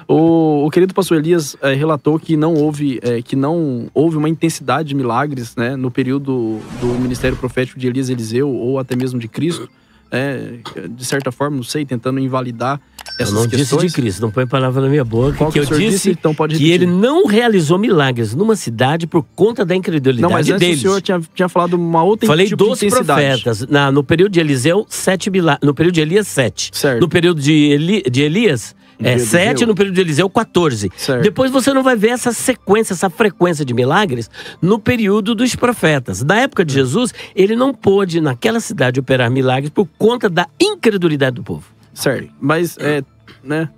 O querido pastor Elias relatou que não houve uma intensidade de milagres, né, no período do ministério profético de Elias e Eliseu, ou até mesmo de Cristo. De certa forma, não sei, tentando invalidar essas questões. Eu não disse de Cristo, não põe palavra na minha boca. Qual que eu disse então pode que ele não realizou milagres numa cidade por conta da incredulidade deles. Não, mas antes o senhor tinha falado uma outra Falei tipo de intensidade. Falei 12 profetas. No período de Eliseu, 7 milagres. No período de Elias, 7. Certo. No período de Elias, 7, no período de Eliseu, 14. Certo. Depois você não vai ver essa sequência, essa frequência de milagres no período dos profetas. Na época de Jesus, ele não pôde, naquela cidade, operar milagres por conta da incredulidade do povo. Certo, mas, né,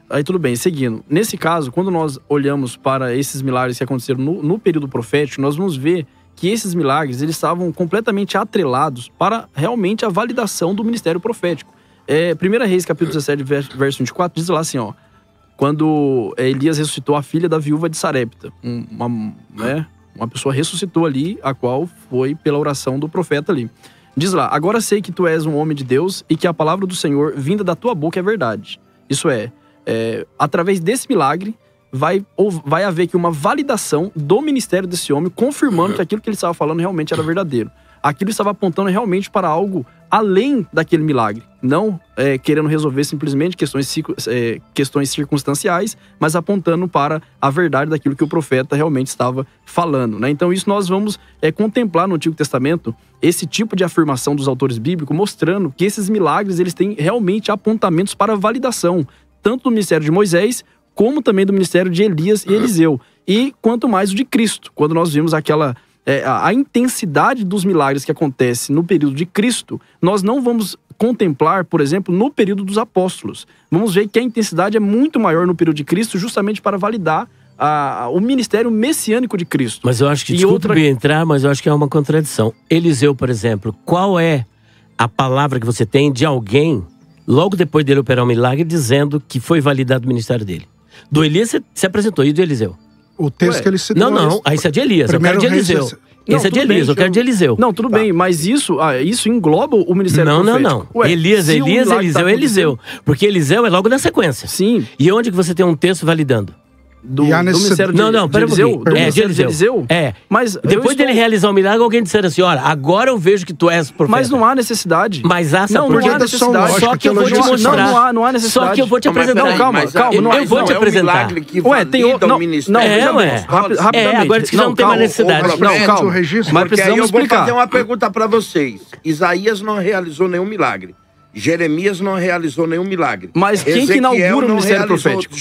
aí tudo bem, seguindo. Nesse caso, quando nós olhamos para esses milagres que aconteceram no período profético, nós vamos ver que esses milagres, eles estavam completamente atrelados para realmente a validação do ministério profético. 1 Reis, capítulo 17, verso 24, diz lá assim, ó. Quando Elias ressuscitou a filha da viúva de Sarepta. Uma pessoa ressuscitou ali, a qual foi pela oração do profeta ali. Diz lá, agora sei que tu és um homem de Deus e que a palavra do Senhor vinda da tua boca é verdade. Isso através desse milagre, vai haver aqui uma validação do ministério desse homem, confirmando que aquilo que ele estava falando realmente era verdadeiro. Aquilo estava apontando realmente para algo além daquele milagre. Não querendo resolver simplesmente questões circunstanciais, mas apontando para a verdade daquilo que o profeta realmente estava falando, né? Então isso nós vamos contemplar no Antigo Testamento, esse tipo de afirmação dos autores bíblicos, mostrando que esses milagres eles têm realmente apontamentos para validação, tanto do ministério de Moisés, como também do ministério de Elias e Eliseu. E quanto mais o de Cristo, quando nós vimos a intensidade dos milagres que acontece no período de Cristo, nós não vamos contemplar, por exemplo, no período dos apóstolos. Vamos ver que a intensidade é muito maior no período de Cristo, justamente para validar o ministério messiânico de Cristo. Mas eu acho que, desculpe entrar, mas eu acho que é uma contradição. Eliseu, por exemplo, qual é a palavra que você tem de alguém, logo depois dele operar um milagre, dizendo que foi validado o ministério dele? Do Elias se apresentou, e do Eliseu? O texto que ele citou. Não, isso é de Elias, eu quero de Eliseu. Esse é de Elias, eu quero de Eliseu. Não, tudo bem, mas isso engloba o ministério profético. Não. Elias, Eliseu, Eliseu. Porque Eliseu é logo na sequência. Sim. E onde que você tem um texto validando? Do ministério de Eliseu? De Eliseu. Mas depois dele realizar o milagre, alguém disser assim, olha, agora eu vejo que tu és profeta. Mas não há necessidade. Mas há, não há necessidade. Só que eu vou te mostrar. Não há necessidade. Só que eu vou te apresentar. Não, calma. Eu vou te apresentar. Rapidamente. Agora diz que já não tem mais necessidade. Não, calma. Mas precisamos explicar. Eu vou fazer uma pergunta para vocês. Isaías não realizou nenhum milagre. Jeremias não realizou nenhum milagre. Mas quem que inaugura o ministério profético?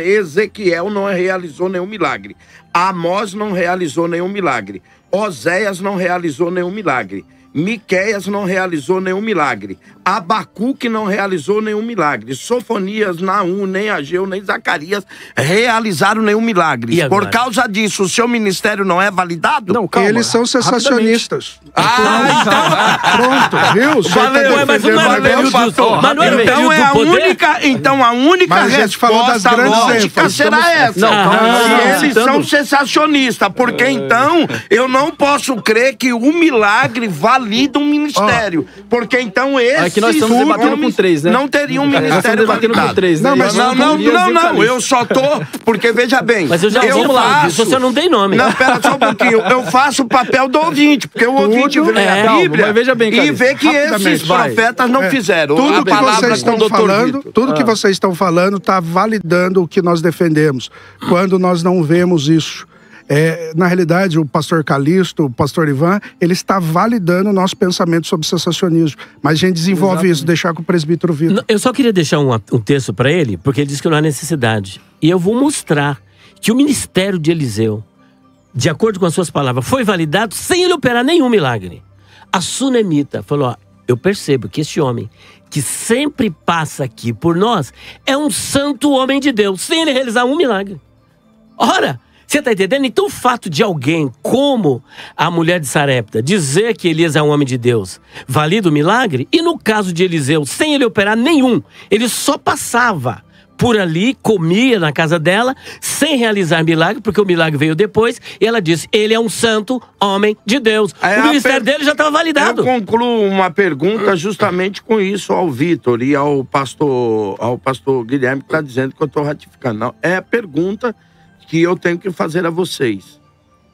Ezequiel não realizou nenhum milagre. Amós não realizou nenhum milagre. Oséias não realizou nenhum milagre. Miqueias não realizou nenhum milagre. Abacuque não realizou nenhum milagre. Sofonias, Naum, nem Ageu, nem Zacarias realizaram nenhum milagre. Por causa disso, o seu ministério não é validado? Não, calma. Eles são sensacionistas. Pronto, viu? Então a única resposta lógica será essa. Eles são sensacionistas, porque então eu não posso crer que o milagre valida um ministério. Porque então que nós estamos debatendo com 3, né? Não teria um ministério validado. Não, eu só tô... Porque, veja bem... Mas eu já faço... Você não tem nome. Não, pera só um pouquinho. Eu faço o papel do ouvinte, porque o ouvinte vê a Bíblia e vê que esses profetas não fizeram. Tudo que vocês estão falando está validando o que nós defendemos. Quando nós não vemos isso. Na realidade, o pastor Calixto, o pastor Ivan, ele está validando o nosso pensamento sobre sensacionismo. Mas a gente desenvolve isso, deixar com o presbítero Vitor. Eu só queria deixar um texto para ele, porque ele disse que não há necessidade. E eu vou mostrar que o ministério de Eliseu, de acordo com as suas palavras, foi validado sem ele operar nenhum milagre. A Sunemita falou, ó, eu percebo que esse homem que sempre passa aqui por nós é um santo homem de Deus, sem ele realizar um milagre. Ora... Você está entendendo? Então o fato de alguém, como a mulher de Sarepta, dizer que Elias é um homem de Deus, valida o milagre? E no caso de Eliseu, sem ele operar nenhum, ele só passava por ali, comia na casa dela, sem realizar milagre, porque o milagre veio depois, e ela disse, ele é um santo homem de Deus. O ministério dele já estava validado. Eu concluo uma pergunta justamente com isso ao Vitor e ao pastor Guilherme, que está dizendo que eu estou ratificando. Não, é a pergunta que eu tenho que fazer a vocês.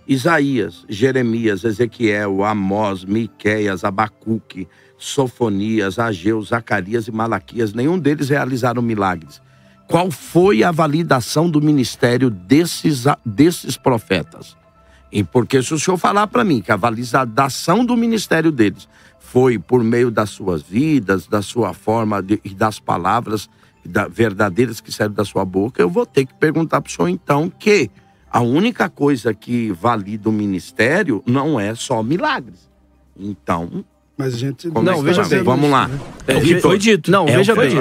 Isaías, Jeremias, Ezequiel, Amós, Miqueias, Abacuque, Sofonias, Ageu, Zacarias e Malaquias, nenhum deles realizaram milagres. Qual foi a validação do ministério desses profetas? E porque se o senhor falar para mim que a validação do ministério deles foi por meio das suas vidas, da sua forma e das palavras verdadeiras que saíram da sua boca, eu vou ter que perguntar para o senhor então que a única coisa que valida o ministério não é só milagres. Então... Mas a gente... Não, veja bem. Vamos lá. É o que foi dito. Não, veja bem.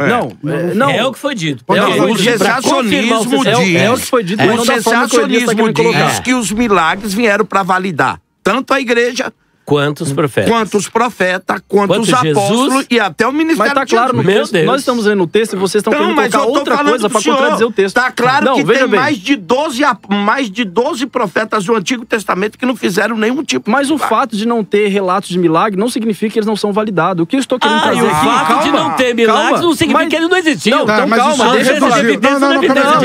Não. É o que foi dito. O cessacionismo diz... É o que foi dito. O cessacionismo diz que os milagres vieram para validar tanto a igreja... Quanto os profetas. Quanto os profetas, quanto os apóstolos Jesus, e até o ministério. Mas tá claro no texto. Nós estamos lendo o texto e vocês estão querendo colocar outra coisa para contradizer o texto. Tá claro que tem mais de 12 profetas do Antigo Testamento que não fizeram nenhum tipo. Mas o fato de não ter relatos de milagre não significa que eles não são validados. O que eu estou querendo trazer aqui... O fato de não ter milagres não significa que ele não existiu. Não, então calma.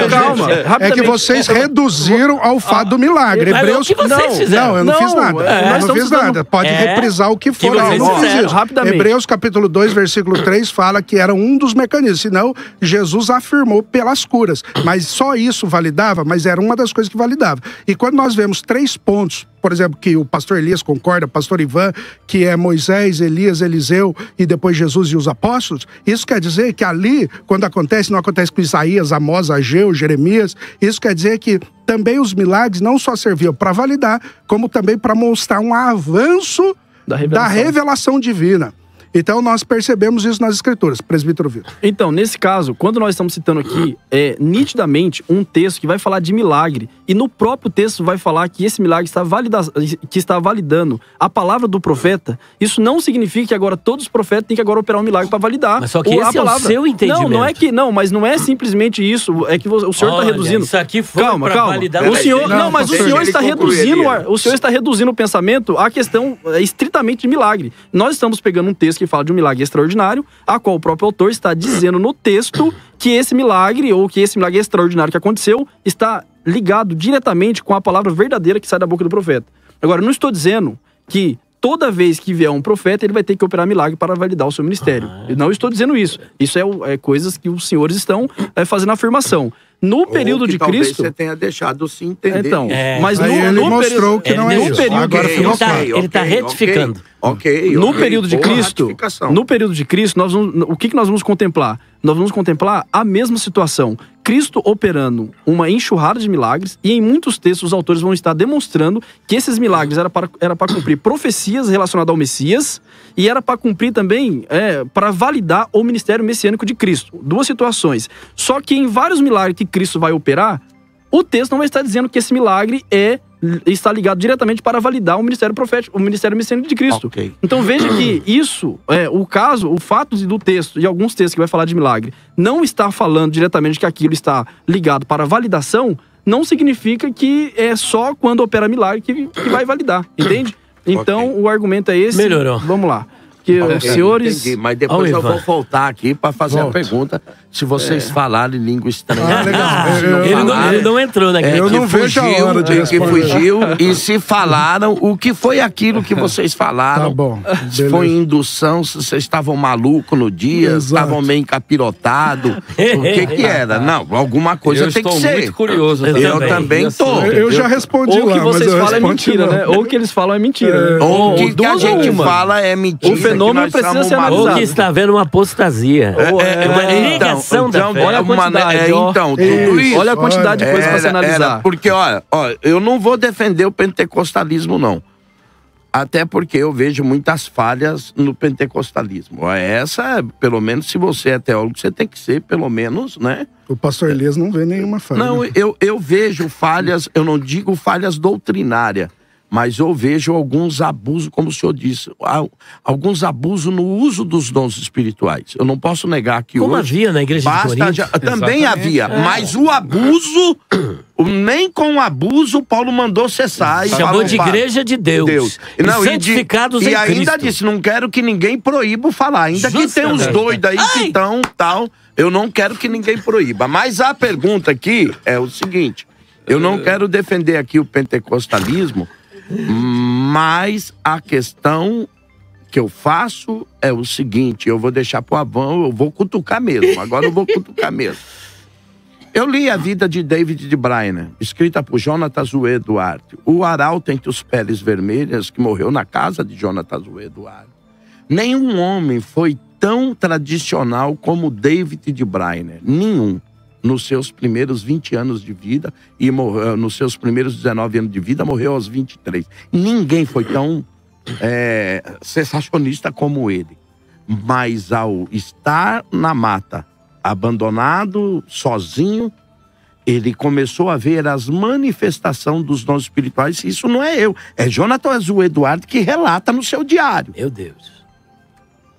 Calma. É que vocês reduziram ao fato do milagre. Hebreus... que vocês fizeram. Não, eu não fiz nada. Eu não fiz nada. Pode reprisar o que for. Rapidamente. Hebreus capítulo 2, versículo 3 fala que era um dos mecanismos. Senão, Jesus afirmou pelas curas. Mas só isso validava, mas era uma das coisas que validava. E quando nós vemos 3 pontos, por exemplo, que o pastor Elias concorda, o pastor Ivan, que é Moisés, Elias, Eliseu e depois Jesus e os apóstolos, isso quer dizer que ali, quando acontece, não acontece com Isaías, Amós, Ageu, Jeremias, isso quer dizer que também os milagres não só serviam para validar, como também para mostrar um avanço da revelação divina. Então, nós percebemos isso nas Escrituras, presbítero Vitor. Então, nesse caso, quando nós estamos citando aqui, nitidamente um texto que vai falar de milagre, e no próprio texto vai falar que esse milagre está validando a palavra do profeta, isso não significa que agora todos os profetas têm que agora operar um milagre para validar. Mas só que esse é o seu entendimento. Mas não é simplesmente isso, é que o senhor está reduzindo. Isso aqui foi para validar. O senhor, mas o senhor está reduzindo o pensamento à questão estritamente de milagre. Nós estamos pegando um texto que fala de um milagre extraordinário, a qual o próprio autor está dizendo no texto que esse milagre, ou que esse milagre extraordinário que aconteceu, está ligado diretamente com a palavra verdadeira que sai da boca do profeta. Agora, eu não estou dizendo que toda vez que vier um profeta, ele vai ter que operar milagre para validar o seu ministério. Eu não estou dizendo isso. Isso é coisas que os senhores estão fazendo afirmação. No período de talvez Cristo... você tenha deixado se entender. Então, mas ele mostrou que não é isso. Agora ele está retificando. No período de Cristo, o que nós vamos contemplar? Nós vamos contemplar a mesma situação. Cristo operando uma enxurrada de milagres, e em muitos textos os autores vão estar demonstrando que esses milagres era para cumprir profecias relacionadas ao Messias, e era para cumprir também, para validar o ministério messiânico de Cristo. 2 situações. Só que em vários milagres que Cristo vai operar, o texto não vai estar dizendo que esse milagre está ligado diretamente para validar o ministério profético, o ministério messiânico de Cristo. Okay. Então veja que isso, o fato do texto, e alguns textos que vai falar de milagre, não está falando diretamente que aquilo está ligado para validação, não significa que é só quando opera milagre que vai validar, entende? Então o argumento é esse. Melhorou. Vamos lá. Que os senhores... Entendi, mas depois eu vou voltar aqui para fazer a pergunta se vocês falarem língua estranha. Ele não entrou naquele. Eu não vejo a hora de que fugiu, e se falaram, o que foi aquilo que vocês falaram? Tá bom. Se foi indução, se vocês estavam malucos no dia, estavam meio encapirotados, o que era? Não, alguma coisa tem que ser. Eu estou muito curioso também. Eu também estou. Eu já respondi lá, mas eu respondi. Ou que vocês falam é mentira, né? Ou que eles falam é mentira. Ou que a gente fala é mentira. O fenômeno precisa ser analisado. Ou que está havendo uma apostasia. Uma negação da fé. Olha a quantidade. Tudo isso. Olha a quantidade de coisas para se analisar. Porque, olha, eu não vou defender o pentecostalismo, não. Até porque eu vejo muitas falhas no pentecostalismo. Essa, pelo menos, se você é teólogo, você tem que ser, pelo menos, né? O pastor Elias não vê nenhuma falha. Não, eu vejo falhas, eu não digo falhas doutrinárias, Mas eu vejo alguns abusos, como o senhor disse, alguns abusos no uso dos dons espirituais. Eu não posso negar que como hoje... havia na igreja de Corinto. Também havia, mas o abuso, nem com o abuso, Paulo mandou cessar. Chamou de igreja de Deus. Não, santificados em Cristo. E ainda disse, não quero que ninguém proíba falar. Ainda que tem uns doidos aí que estão tal, eu não quero que ninguém proíba. Mas a pergunta aqui é o seguinte, eu não quero defender aqui o pentecostalismo, mas a questão que eu faço é o seguinte, eu vou deixar pro Avão, eu vou cutucar mesmo, agora eu vou cutucar mesmo. Eu li a vida de David de Brainer, escrita por Jonathan Zoué Duarte, o arauto entre os peles vermelhas que morreu na casa de Jonathan Zoué Duarte. Nenhum homem foi tão tradicional como David de Brainer, nenhum. Nos seus primeiros 20 anos de vida e morreu, nos seus primeiros 19 anos de vida, morreu aos 23. Ninguém foi tão sensacionista como ele. Mas ao estar na mata, abandonado, sozinho, ele começou a ver as manifestações dos dons espirituais. Isso não é eu, é Jonathan Zoué Duarte que relata no seu diário. Meu Deus.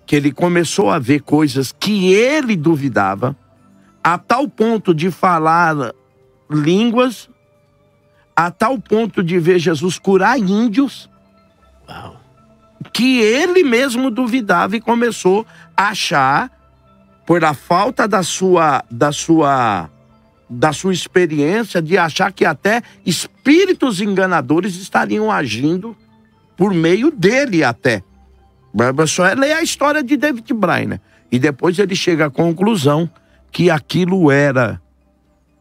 Que ele começou a ver coisas que ele duvidava, a tal ponto de falar línguas, a tal ponto de ver Jesus curar índios, Uau. que ele mesmo duvidava e começou a achar, por a falta da sua experiência, de achar que até espíritos enganadores estariam agindo por meio dele até. Só é ler a história de David Brainer. E depois ele chega à conclusão que aquilo era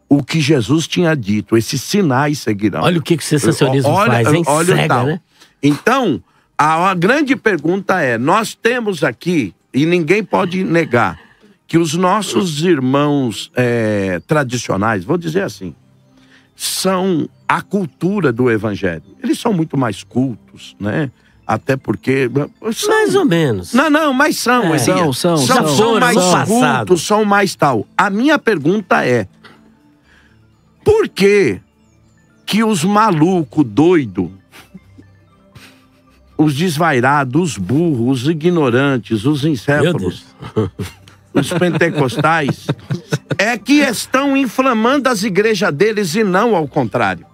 o que Jesus tinha dito. Esses sinais seguirão. Olha o que o sensacionismo faz, hein? Cega, né? Então, a grande pergunta é, nós temos aqui, e ninguém pode negar, que os nossos irmãos tradicionais, vou dizer assim, são a cultura do evangelho. Eles são muito mais cultos, né? Até porque... mais ou menos. Não, mas são. São mais cultos, são mais tal. A minha pergunta é, por que os malucos, doidos, os desvairados, os burros, os ignorantes, os encéfalos, os pentecostais, é que estão inflamando as igrejas deles e não ao contrário?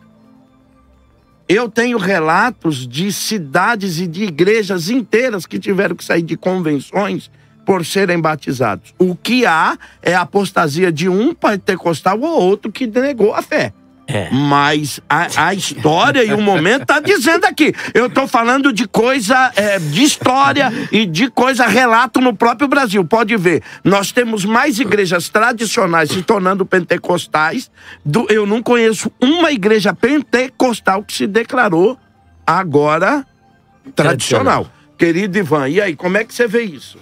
Eu tenho relatos de cidades e de igrejas inteiras que tiveram que sair de convenções por serem batizados. O que há é a apostasia de um pentecostal ou outro que negou a fé. Mas a história e o momento tá dizendo aqui. Eu tô falando de coisa, de história e de coisa, relato no próprio Brasil. Pode ver, nós temos mais igrejas tradicionais se tornando pentecostais. Eu não conheço uma igreja pentecostal que se declarou agora tradicional. Querido Ivan, e aí, como é que você vê isso?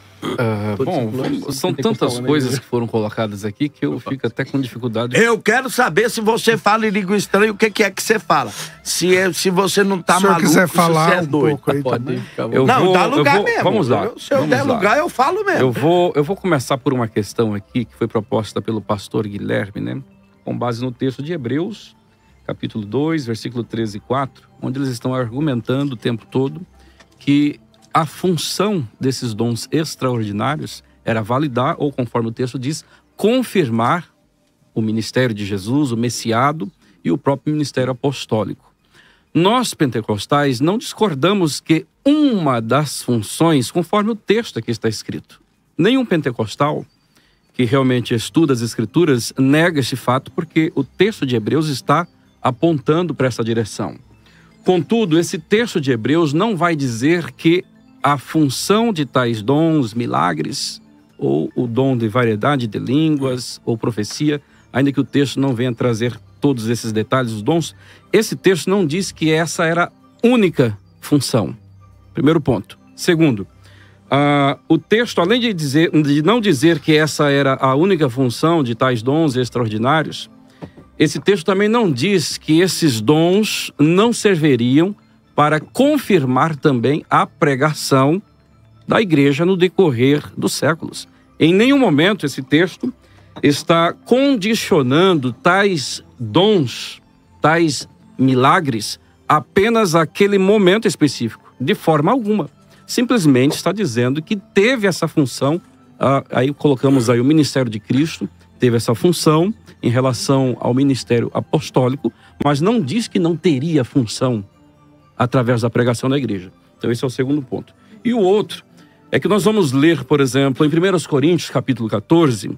Bom, são tantas coisas que foram colocadas aqui que eu fico até com dificuldade. Eu quero saber se você fala em língua estranha, o que é que você fala. Se você não tá maluco, quiser falar se você é doido. Um pouco aí também. Dá lugar mesmo. Vamos lá. Se eu der lugar, eu falo mesmo. Eu vou começar por uma questão aqui que foi proposta pelo pastor Guilherme, né? Com base no texto de Hebreus, capítulo 2, versículo 13 e 4, onde eles estão argumentando o tempo todo que a função desses dons extraordinários era validar, ou conforme o texto diz, confirmar o ministério de Jesus, o Messiado e o próprio ministério apostólico. Nós, pentecostais, não discordamos que uma das funções, conforme o texto aqui está escrito. Nenhum pentecostal que realmente estuda as escrituras nega esse fato, porque o texto de Hebreus está apontando para essa direção. Contudo, esse texto de Hebreus não vai dizer que a função de tais dons, milagres, ou o dom de variedade de línguas, ou profecia, ainda que o texto não venha trazer todos esses detalhes dos dons, esse texto não diz que essa era a única função. Primeiro ponto. Segundo, o texto, além de não dizer que essa era a única função de tais dons extraordinários, esse texto também não diz que esses dons não serviriam para confirmar também a pregação da igreja no decorrer dos séculos. Em nenhum momento esse texto está condicionando tais dons, tais milagres, apenas aquele momento específico, de forma alguma. Simplesmente está dizendo que teve essa função, aí colocamos aí o ministério de Cristo, teve essa função em relação ao ministério apostólico, mas não diz que não teria função através da pregação da igreja. Então esse é o segundo ponto. E o outro é que nós vamos ler, por exemplo, em 1 Coríntios, capítulo 14,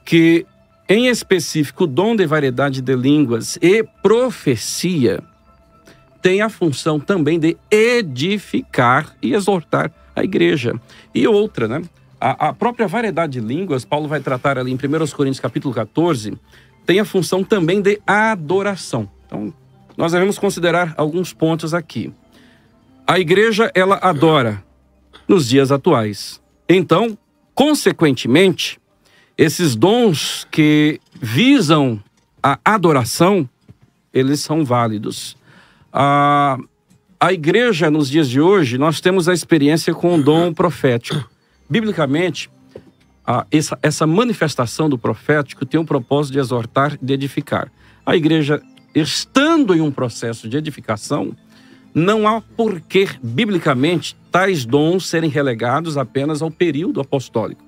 que em específico o dom de variedade de línguas e profecia tem a função também de edificar e exortar a igreja. E outra, né? A própria variedade de línguas, Paulo vai tratar ali em 1 Coríntios capítulo 14, tem a função também de adoração. Então, nós devemos considerar alguns pontos aqui. A igreja, ela adora nos dias atuais. Então, consequentemente, esses dons que visam a adoração, eles são válidos. A igreja, nos dias de hoje, nós temos a experiência com o dom profético. Biblicamente, essa manifestação do profético tem o propósito de exortar e de edificar. A igreja, estando em um processo de edificação, não há porquê, biblicamente, tais dons serem relegados apenas ao período apostólico.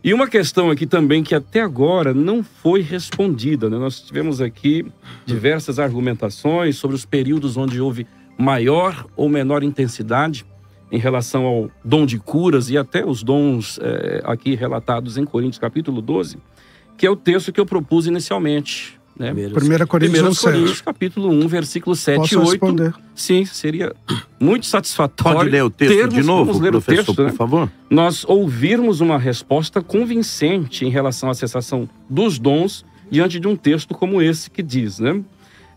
E uma questão aqui também que até agora não foi respondida, né? Nós tivemos aqui diversas argumentações sobre os períodos onde houve maior ou menor intensidade em relação ao dom de curas e até os dons aqui relatados em Coríntios capítulo 12, que é o texto que eu propus inicialmente. Né? 1 Coríntios capítulo 1, versículo 7 Posso e 8. Responder? Sim, seria muito satisfatório. Pode ler o texto de novo, ler professor, o texto, por né? favor? Nós ouvirmos uma resposta convincente em relação à cessação dos dons diante de um texto como esse que diz, né?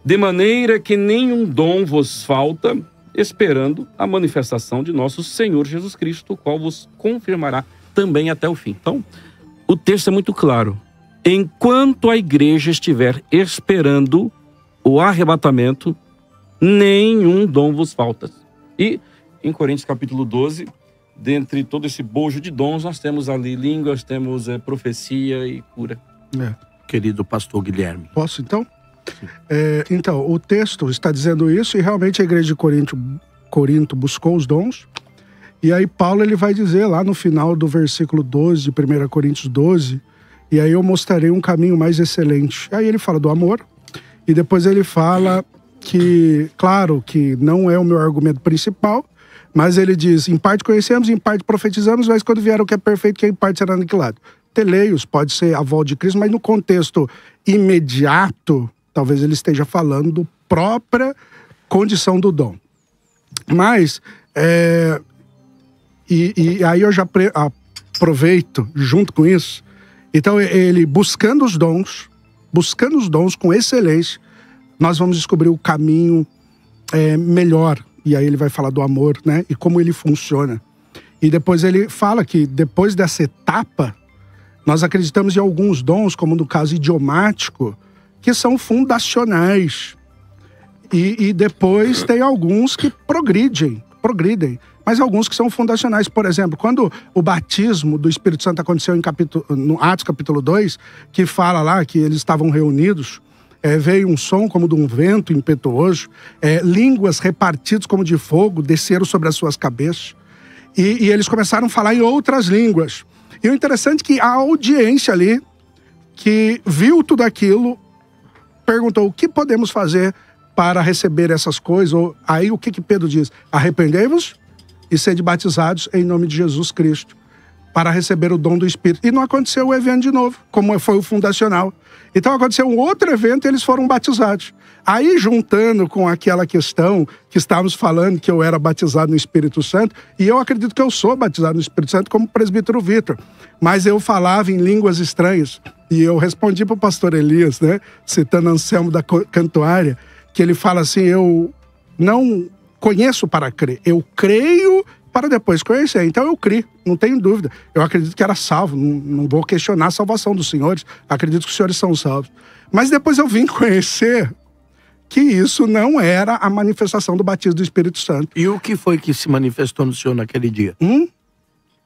De maneira que nenhum dom vos falta, esperando a manifestação de nosso Senhor Jesus Cristo, o qual vos confirmará também até o fim. Então, o texto é muito claro. Enquanto a igreja estiver esperando o arrebatamento, nenhum dom vos falta. E em Coríntios capítulo 12, dentre todo esse bojo de dons, nós temos ali línguas, temos profecia e cura. Querido pastor Guilherme. Posso então? Então, o texto está dizendo isso e realmente a igreja de Corinto buscou os dons. E aí Paulo ele vai dizer lá no final do versículo 12 de 1 Coríntios 12, e aí eu mostrarei um caminho mais excelente. Aí ele fala do amor e depois ele fala que, claro, que não é o meu argumento principal, mas ele diz, em parte conhecemos, em parte profetizamos, mas quando vier o que é perfeito, que em parte será aniquilado. Teleios pode ser a volta de Cristo, mas no contexto imediato, talvez ele esteja falando da própria condição do dom. Mas, e aí eu já aproveito junto com isso. Então, ele buscando os dons com excelência, nós vamos descobrir o caminho melhor. E aí ele vai falar do amor, né? E como ele funciona. E depois ele fala que depois dessa etapa, nós acreditamos em alguns dons, como no caso idiomático, que são fundacionais. E depois tem alguns que progridem. Mas alguns que são fundacionais. Por exemplo, quando o batismo do Espírito Santo aconteceu no Atos capítulo 2, que fala lá que eles estavam reunidos, veio um som como de um vento impetuoso, línguas repartidas como de fogo desceram sobre as suas cabeças, e eles começaram a falar em outras línguas. E o interessante é que a audiência ali, que viu tudo aquilo, perguntou: o que podemos fazer para receber essas coisas? Aí o que Pedro diz? Arrependei-vos e sede batizados em nome de Jesus Cristo, para receber o dom do Espírito. E não aconteceu o evento de novo, como foi o fundacional. Então aconteceu um outro evento e eles foram batizados. Aí, juntando com aquela questão que estávamos falando, que eu era batizado no Espírito Santo, e eu acredito que eu sou batizado no Espírito Santo como presbítero Vitor, mas eu falava em línguas estranhas, e eu respondi para o pastor Elias, né, citando Anselmo da Cantuária, que ele fala assim: eu não conheço para crer, eu creio para depois conhecer. Então eu criei, não tenho dúvida. Eu acredito que era salvo, não vou questionar a salvação dos senhores, acredito que os senhores são salvos. Mas depois eu vim conhecer que isso não era a manifestação do batismo do Espírito Santo. E o que foi que se manifestou no senhor naquele dia?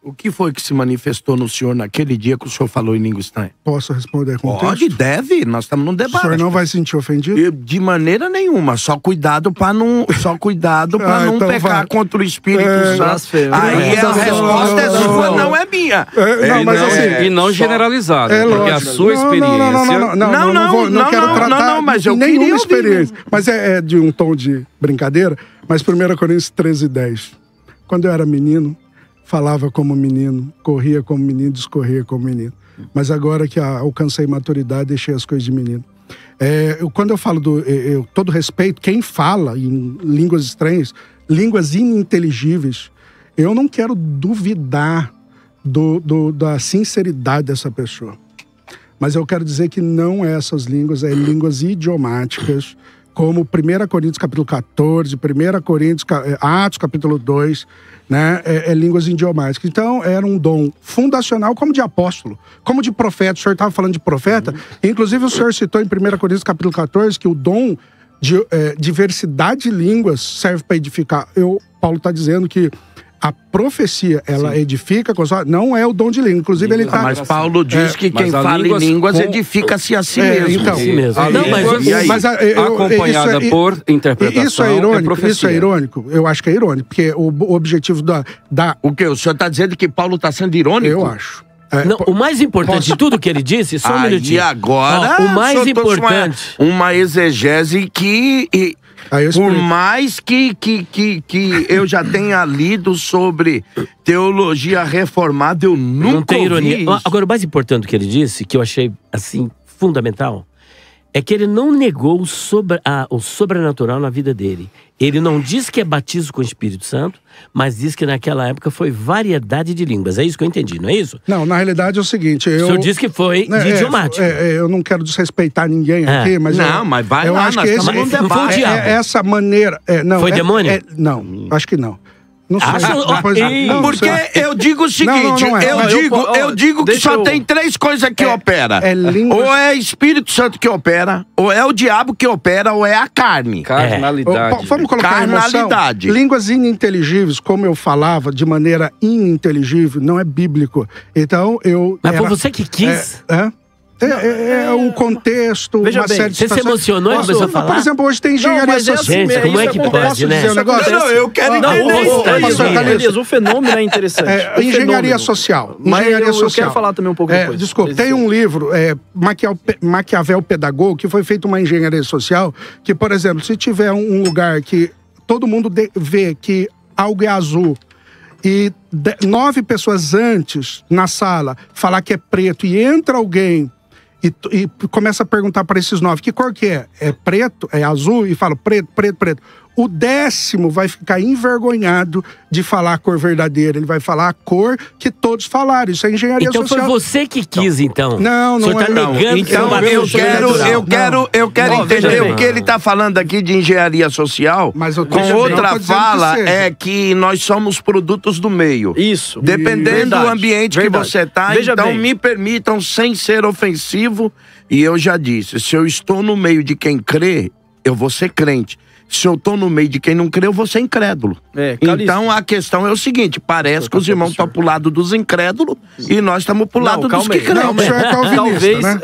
O que foi que se manifestou no senhor naquele dia que o senhor falou em língua estranha? Posso responder com Pode, texto? deve. Nós estamos num O debate. senhor não vai se sentir ofendido? De maneira nenhuma. Só cuidado pra não então pecar vai. contra o Espírito Santo. blasfêmia. Aí a resposta é sua, não é minha. Não, mas assim... E não generalizado, porque a lógico. sua experiência... Não quero tratar mas eu nenhuma queria ouvir experiência. Mas é de um tom de brincadeira. Mas 1 Coríntios 13:10. Quando eu era menino, falava como menino, corria como menino, discorria como menino. Mas agora que alcancei maturidade, deixei as coisas de menino. Quando eu falo todo respeito, quem fala em línguas estranhas, línguas ininteligíveis, eu não quero duvidar da sinceridade dessa pessoa. Mas eu quero dizer que não é essas línguas, é línguas idiomáticas, como 1 Coríntios capítulo 14, 1 Coríntios, Atos capítulo 2, né? Línguas idiomáticas. Então, era um dom fundacional como de apóstolo, como de profeta. O senhor estava falando de profeta. Inclusive, o senhor citou em 1 Coríntios capítulo 14 que o dom de diversidade de línguas serve para edificar. Paulo está dizendo que a profecia, ela edifica, não é o dom de língua. Inclusive, ele está... Mas Paulo diz que quem fala em línguas edifica-se a si mesmo. Então, si mesmo. Acompanhada por interpretação. Isso é irônico? Eu acho que é irônico, porque o objetivo O quê? O senhor está dizendo que Paulo está sendo irônico? Eu acho. Não, o mais importante de tudo que ele disse, só um minutinho. E agora, o mais importante... Uma exegese que... Por mais que eu já tenha lido sobre teologia reformada, eu nunca não tem ironia. ouvi isso. Agora, o mais importante que ele disse, que eu achei, assim, fundamental, é que ele não negou o sobrenatural na vida dele. Ele não diz que é batismo com o Espírito Santo, mas diz que naquela época foi variedade de línguas. É isso que eu entendi, não é isso? Não, na realidade é o seguinte... O senhor disse que foi de idiomático. Eu não quero desrespeitar ninguém aqui, mas... mas vai eu lá, acho nós que estamos num debate. Essa maneira... Foi demônio? Não, acho que não. Não sei. Porque eu digo o seguinte, eu digo que só tem três coisas que opera. Ou é Espírito Santo que opera, ou é o diabo que opera, ou é a carne. Carnalidade. Vamos colocar carnalidade. Emoção. Línguas ininteligíveis, como eu falava, de maneira ininteligível, não é bíblico. Então, Mas foi você que quis? O contexto, Veja uma bem, série de você se emocionou e começou a falar? Por exemplo, hoje tem engenharia social. Gente, como é que pode, né? Não, eu quero entender. Elias, o fenômeno é interessante. Engenharia social. Eu quero falar também um pouco depois. Desculpa, tem um livro, Maquiavel Pedagogo, que foi feito uma engenharia social, que, por exemplo, se tiver um lugar que todo mundo vê que algo é azul, e 9 pessoas antes, na sala, falar que é preto, e entra alguém e começa a perguntar para esses 9, que cor que é? É preto? É azul? E fala preto, preto, preto. O 10º vai ficar envergonhado de falar a cor verdadeira. Ele vai falar a cor que todos falaram. Isso é engenharia social. Então foi você que quis, então? Não o senhor tá negando então, eu quero entender o que ele está falando aqui de engenharia social. Mas com outra fala é que nós somos produtos do meio. Isso. Dependendo do ambiente que você está, então me permitam, sem ser ofensivo, e eu já disse, se eu estou no meio de quem crê, eu vou ser crente. Se eu tô no meio de quem não crê, eu vou ser incrédulo. Então a questão é o seguinte, parece que os irmãos estão pro lado dos incrédulos e nós estamos pro lado dos que creem. Não, o senhor é calvinista, né?